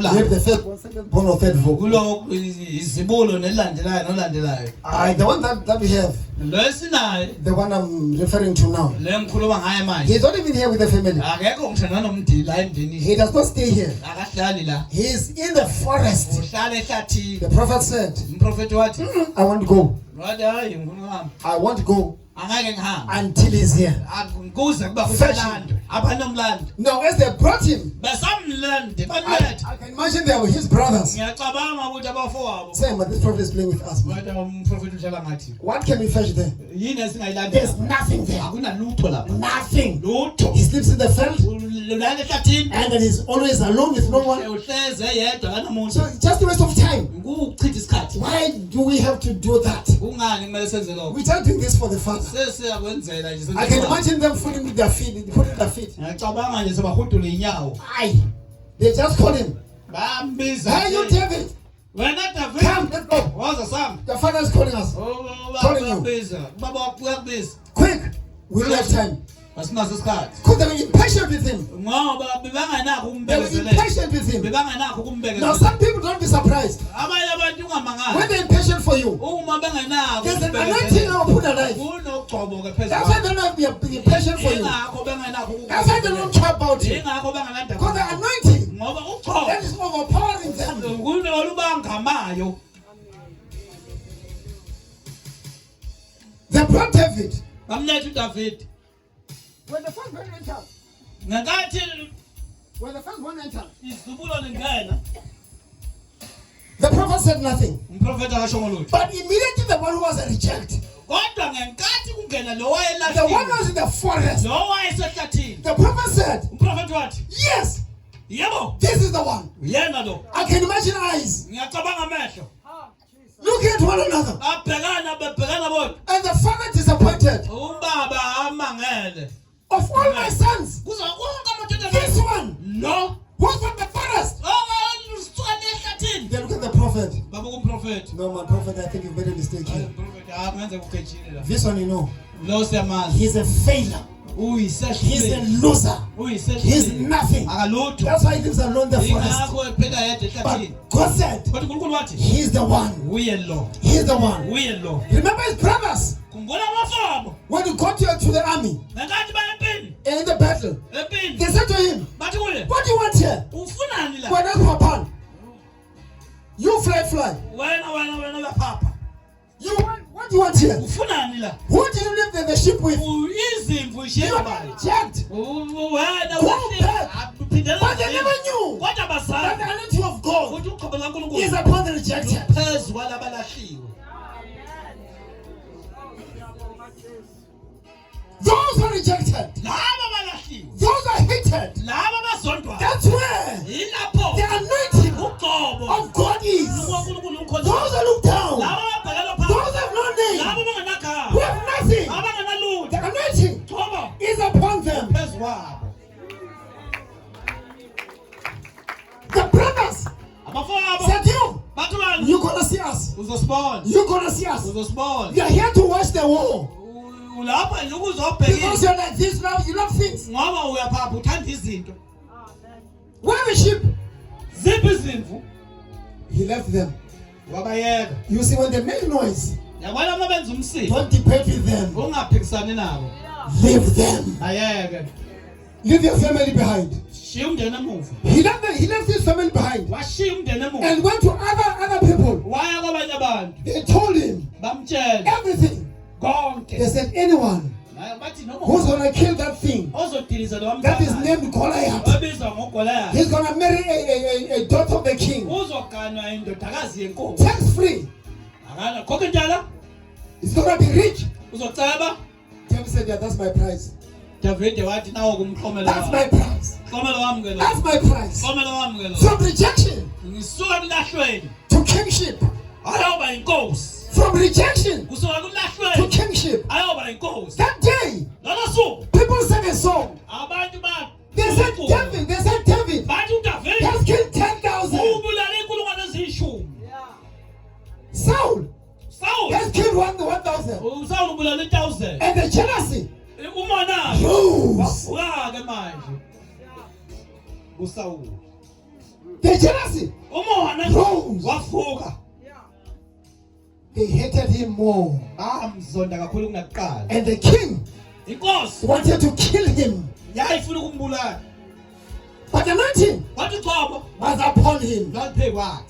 We have the first born, second born, or third born. kulokhu izibulo nelandelayo nolandelayo. The one that we have, Lo esinayo the one I'm referring to now, le ngikhuluma ngaye manje. he's not even here with the family. Akekho ngishana nomndili la endini. He does not stay here. Akahlali la. He is in the forest. Uhlala ehlathini. The prophet said, Umprofeti wathi, I want to go. wathi hayi ngifuna ukuhamba. I want to go Angeke ngihamba. until he's here. Kuze kuba kuselando. Apha nomlando. Now, as they brought him, Besamlande bamlethe. I can imagine they were his brothers. Ngiyacabanga ukuthi abafowabo. Saying, but this prophet is playing with us. Wathi umprofeti uhlala ngathi. What can we fetch there? Yini There's esingayilandela? nothing there. Akunalutho lapha. Nothing. Lutho. He sleeps in the field, Ulala ehlathini. and then he's always alone with no one. Uhleze yedwa kanamuntu. So it's just a waste of time. Ukuchitha isikhathi. Why do we have to do that? Kungani kumele senze lokho? We are doing this for the Father. Sesiyakwenzela nje. I can imagine them putting their feet, putting their feet. Ngiyacabanga nje sebahudula inyawo. Aye. They just call him. Bambiza. Hey, you David, Wena David. come, let's go. Waza sam. The Father is calling us. Calling you. Bambiza. Baba uyakubiza. Quick, we don't have time. Asinazo isikhathi. Because they were impatient with him. Ngoba bebanganakho They were ukumbekezelela. impatient with him. Bebanganakho Now, ukumbekezelela. some people don't be surprised. Abanye abantu ungamangali. When they're impatient for you, Uma bengenakho there's an anointing ukumbekezelela. upon their life. Kunogcobo ke phezulu. That's why they don't be impatient for you. Ingakho bengenakho That's why they don't care about you. Ingakho bengenandaba. Because the anointing Ngoba ugcobo that is overpowering them. kunolubangamayo. They brought David. Bamlethe uDavid. When the first one entered, Ngakathi when the first one entered, izibulo lingena, the prophet said nothing. umprofeti akasho ngolutho. But immediately the one who was a reject, Kodwa ngenkathi kungena lo the one wayelahlile. who was in the forest, Lo wayesehlathini. the prophet said, Umprofeti wathi, yes, "Yebo, this is the one. uyena lo." I can imagine eyes Ngiyacabanga amehlo. looking at one another. Bebhekana bodwa. And the father disappointed. Umbaba amangele. Of all my sons, Kuze wonke amadoda this one lo was from the forest. ongasuka ehlathini. They look at the prophet. Baba kumprofeti. No, my prophet, I think you've made a mistake here. Umprofeti akenze ukugejile la. This one, you know, Lo siyamazi. he's a failure. He's a Uyisehlule. loser. He's Uyisehlule. nothing. Akalutho. That's why he lives alone in the forest. Ingakho ephela yedwa ehlathini. But God said, Kodwa uNkulunkulu wathi, he's the one. "Uye lo. He's the one. Uye lo." Remember his brothers Khumbula abafowabo. when he got to the army Ngenkathi baya empini. in the battle. Empini. They said to him, Bathi kuye, what do you want here? "Ufunani la?" Wena Papan. You fly. Wena lapha. You want, what do you want here? Ufunani la? Who did you leave the ship with? Izimvu You ishiya are bani? reject. Wena Go back. uphindela. But they never knew Kodwa that basazi the anointing of God ukuthi uqobo kaNkulunkulu is upon the rejected. phezu kwalabalahliwe. Those who are rejected, Laba balahliwe. those are hated. Laba bazondwayo. That's where Yilapho the anointing uqobo of God is. uNkulunkulu Those ukhona. that look down, Laba babhekela those phansi. that have no name, Laba who bangenagama. have nothing, Abangenalutho. the anointing Uqobo is upon them. phezu kwabo. The brothers Abafowabo said, bathi wena you're gonna see us. uzosibona. You're gonna see us. Uzosibona. We are here to watch the war. Ulapha nje Because ukuzobhekisa. you're like this now, you love things. Ngoba uyaphapha uthanda izinto. Where the sheep? Ziphi izimvu? He left them. Wabayeka. You see, when they make noise, Yabona uma benza umsitho. don't debate with them. Ungaphikisani nabo. Leave them. Ayeke. Leave your family behind. Shiya umndeni emuva. He left his family behind Washiya umndeni emuva. and went to other people. Waya kwabanye abantu. They told him Bamtshela everything. konke. They said, anyone Bathi who's noma gonna kill that thing ozodiliza lo that is mntwana. named Goliath, Obizwa ngoGoliath. he's gonna marry a daughter of the king. Uzoganwa indodakazi yenkosi. Tax free. Akana khokhe njalo. He's gonna be rich. Uzoceba. David said, yeah, that's my price. David wathi nawo kumxhomela. That's my price. Xhomela wami ke lo. That's my price. Xhomela wami ke lo. From rejection Ngisuka kulahlweni. to kingship. Ayoba inkosi. From rejection Kusuka to kulahlweni. kingship. Ayoba inkosi. That day, Lolo suku people sang a song. abantu ba They said, David bathi uDavid has killed 10,000. ubulala inkulungwane ezishumi. Saul Saul has killed 1,000. uSaul ubulala 1000. And the jealousy Umona rose. wavuka ke manje. uSaul. The jealousy rose. wavuka They hated him more. bamzonda kakhulu kunakuqala. And the king Inkosi wanted to kill him. yayifuna ukumbulala But the anointing wathi uqobo was upon him. lwaliphe kwakhe.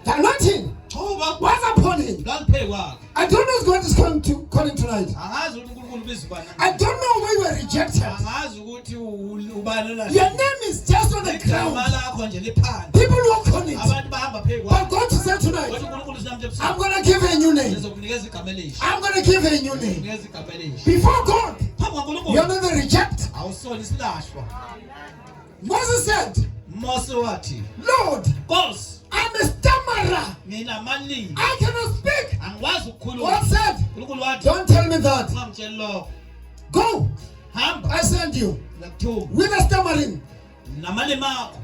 The anointing Xoba was upon him. lwaliphe kwakhe. I don't know who's going to come to calling tonight. Angazi ukuthi uNkulunkulu ubiza ubani. I don't know why you were rejected. Angazi ukuthi ubani la. Your name is just on the Igama ground. lakho nje liphansi. People walk on it. Abantu bahamba phezu But kwakho. God said tonight, Wathi uNkulunkulu sinamhla ebusuku. I'm going to give her a new name. Ngizokunikeza igama elisha. I'm going to give her a new name. Ngizokunikeza igama elisha. Before God, Phambi kwaNkulunkulu. you're not the reject. Awusona isilahlwa. Moses said, Mose wathi, Lord, Nkosi, I'm a stammerer. mina amalimi I cannot speak. angikwazi ukukhuluma. God said, uNkulunkulu wathi, don't tell me that. ungamtsheli lokho. Go. Hamba I send you. ngakuthuma With a stammering. namalimi akho.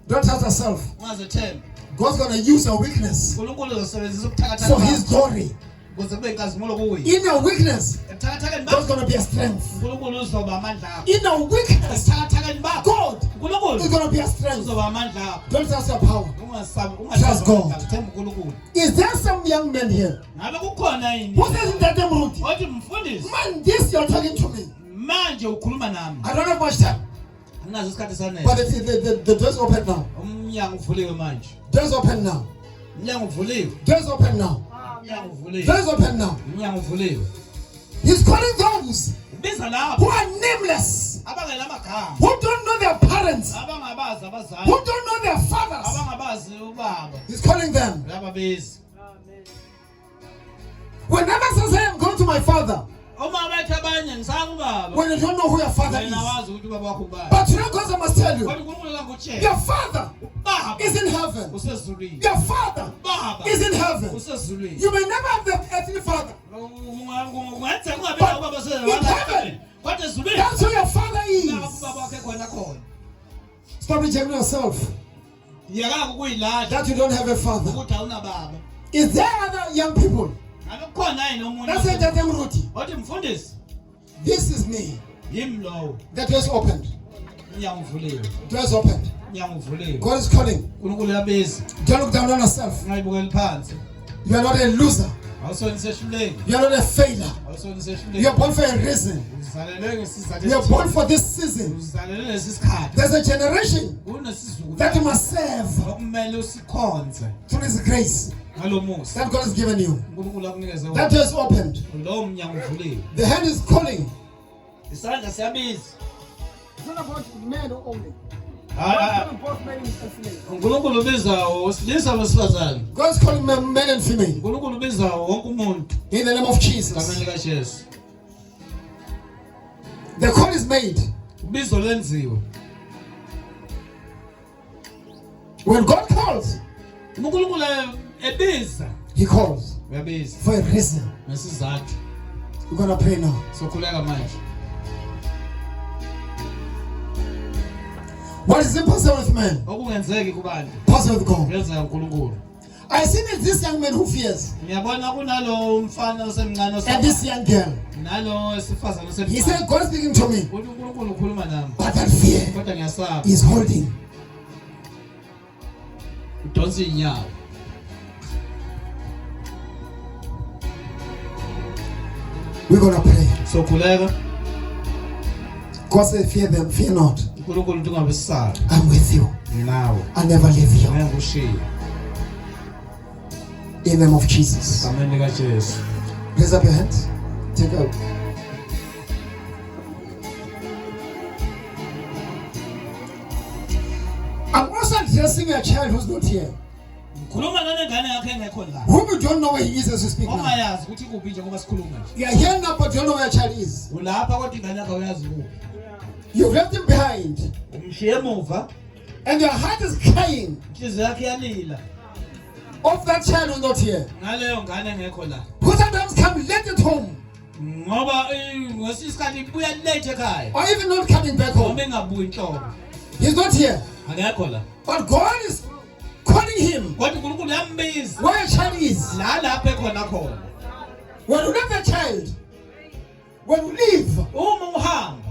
Don't hurt yourself. Ungazethemba. God's going to use your weakness uNkulunkulu uzosebenzisa ubuthakathaka for his bakho glory. ukuze kube inkazimulo kuwe. In your weakness, Ebuthakathakeni God's bakho going to be a strength. uNkulunkulu uzoba amandla akho. In your weakness, Ebuthakathakeni bakho God is uNkulunkulu going to be a strength. uzoba amandla akho. Don't trust your power. Ungasabi God. themba uNkulunkulu. Is there some young men here Ngabe kukhona yini? who says in that room, Othi mfundisi, man, this you're talking to me? manje ukhuluma nami. I don't have much time, Anginazo isikhathi sanele. but the door's open now. Umnyango uvuliwe manje. Door's open now. Umnyango uvuliwe. Door's open now. Umnyango uvuliwe. Door's open now. Umnyango uvuliwe. He's calling those Ubiza who lapho are nameless, abangelamagama. who don't know their parents, Abangabazi abazali. who don't know their fathers. Abangabazi ubaba. He's calling them. Laba bezi. Whenever says, hey, I'm going to my father, Uma bathi abanye ngisanga ubaba. when you don't know who your father Wena is. wazi ukuthi ubaba wakho ubani. But you know, God, I must tell you, Kodwa uNkulunkulu akutshela. your father Baba is in heaven. usezulwini. Your father Baba is in heaven. usezulwini. You may never have the earthly father. Kungenzeka ungabi nawo ubaba usezulwini. Kodwa ezulwini. That's who your father Lapho is. ubaba wakhe khona khona. Stop rejecting yourself Yekanga ukuyilahla that you don't have a father. ukuthi awunababa. Is there other young people? Ngabe kukhona yini umuntu? That's it, Tatem Ruti. Othi mfundisi, This is me. yimi lowo. The door's opened. Umnyango uvuliwe. Door's opened. Umnyango uvuliwe. God is calling. uNkulunkulu uyabeza. Don't look down on yourself. Ungayibukeli phansi. You are not a loser. Awusoni sehluleki. You are not a failure. Awusoni You sehluleki. are born for a reason. Uzalelwe ngesizathu. You are born for this season. Uzalelwe lesi sikhathi. There's a generation Kunesizulu that you must serve okumele usikhonze through His grace ngalomusa. that God has given you. uNkulunkulu akunikeze That wona. door is opened. Lowo mnyango uvuliwe. The hand is calling. Isandla siyabiza. It's not about men only. Hayi. uNkulunkulu ubiza osilisa wesifazane. God is calling men and female. uNkulunkulu ubiza wonke umuntu. In the name of Jesus. Ngamanye kaJesu. The call is made. Ubizo lenziwe. When God calls, uNkulunkulu ebiza. He calls Uyabiza. for a reason. Ngesizathu. We're going to pray now. Sokhuleka manje. What is impossible with men, Okungenzeki kubantu. possible with God. Kuyenzeka uNkulunkulu. I see that this young man who fears Ngiyabona kunalo umfana osemncane and this young girl. nalo wesifazane He osemncane. said, God is speaking to me, Uthi uNkulunkulu ukhuluma nami. but that fear Kodwa ngiyasaba. is holding. Udonsa inyawo. We're going to pray. Sokhuleka. God said, fear them, fear not. uNkulunkulu uthi ungabesabi. I'm with you. Nawe. I'll never leave you. Ngeke ngikushiye. In the name of Jesus. Ngamanye kaJesu. Raise up your hands. Take out. I'm also addressing a child who's not here, Ngikhuluma nanengane yakhe engekho la. whom you don't know where he is as you speak now. Ongayazi ukuthi kuphi nje ngoba sikhuluma nje. You are here now, but you don't know where your child is. Ulapha kodwa ingane yakhe uyazi kuphi. You've left him behind, Umshiye emuva. and your heart is crying Inhliziyo yakhe iyalila. of that child who's not here. Ngaleyo ngane engekho la. Who sometimes come late at home, Ngoba ngosisikhathi ibuya late ekhaya. or even not coming back home. Noma engabuyi inhlobo. He's not here, Akekho la. but God is calling him Kodwa uNkulunkulu uyambiza. where your child is. La lapha ekhona khona. When you leave the child, when you leave, Uma uhamba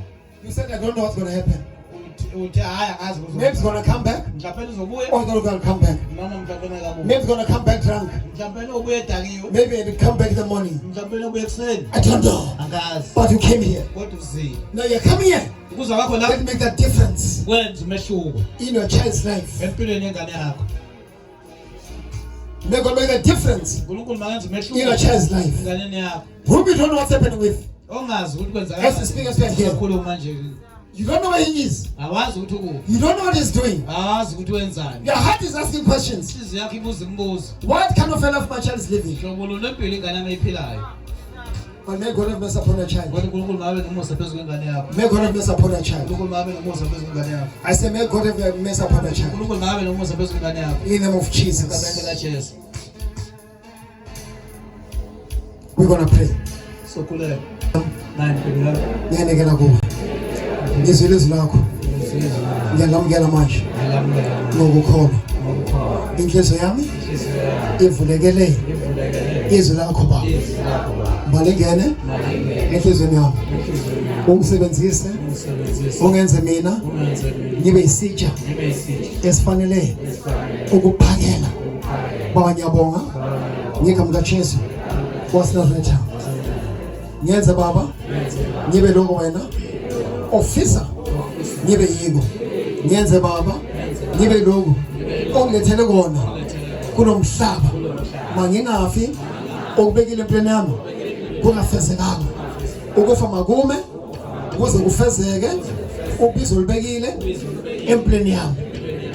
you said, I don't know what's going to happen. uthi uthi hayi akazi Maybe it's gonna come back. mhlawumbe uzobuya Or it's gonna come back. noma mhlawumbe akabuya Maybe it's gonna come back drunk. mhlawumbe ubuye edakiwe Maybe it'll come back in the morning. mhlawumbe ubuye ekseni I don't know. angazi But you came here. kodwa uzile Now you're coming here. ukuza kwakho la Let make that difference wenza umehluko in your child's life. empilweni yengane yakho They're gonna make a difference uNkulunkulu makenza in your umehluko child's life. enganeni yakho Whom you don't know what's happening with. ongazi ukuthi kwenza As the speaker said here. kakhulu manje You don't know where he is. awazi ukuthi ukuphi You don't know what he's doing. awazi ukuthi wenzani Your heart is asking questions. inhliziyo yakho ibuza imibuzo What kind of a life my child is living? hlobo luni empilo ingane yami ayiphilayo But may God have mercy upon your child. kodwa uNkulunkulu mabe nomusa phezu kwengane yakho May God have mercy upon your child. uNkulunkulu mabe nomusa phezu kwengane yakho I say, may God have mercy upon your child. uNkulunkulu mabe nomusa phezu kwengane yakho In the name of egameni Jesus. likaJesu We're gonna pray. sokulela nani phela Ngiyanikela kuwe. Ngizwe ilizwi lakho. Ngiyalamukela manje. Ngokukholwa. Inhliziyo yami ivulekele izwi lakho Baba. Malingene enhlizweni yami. Ungisebenzise. Ungenze mina ngibe isitsha esifanele ukuphakela. Baba ngiyabonga. Ngigama likaJesu. Wasinaretha. Ngenze Baba ngibe lokho wena ofisa ngibe yiko. Ngenze Baba ngibe lokho ongilethele kona kunomhlaba mangingafi okubekile empilweni yami kungafezekanga ukufa makume ukuze kufezeke ubizo libekile empilweni yami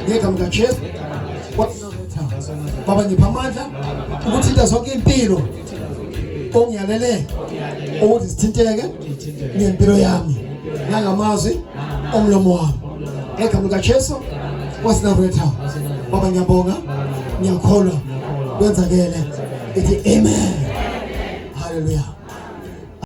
ngegama likaJesu Baba ngipha amandla ukuthi into zonke impilo ongiyalele ukuthi sithinteke ngempilo yami nangamazwi omlomo wami ngegama likaJesu wasinaretha Baba ngiyabonga ngiyakholwa kwenzakele ithi amen hallelujah.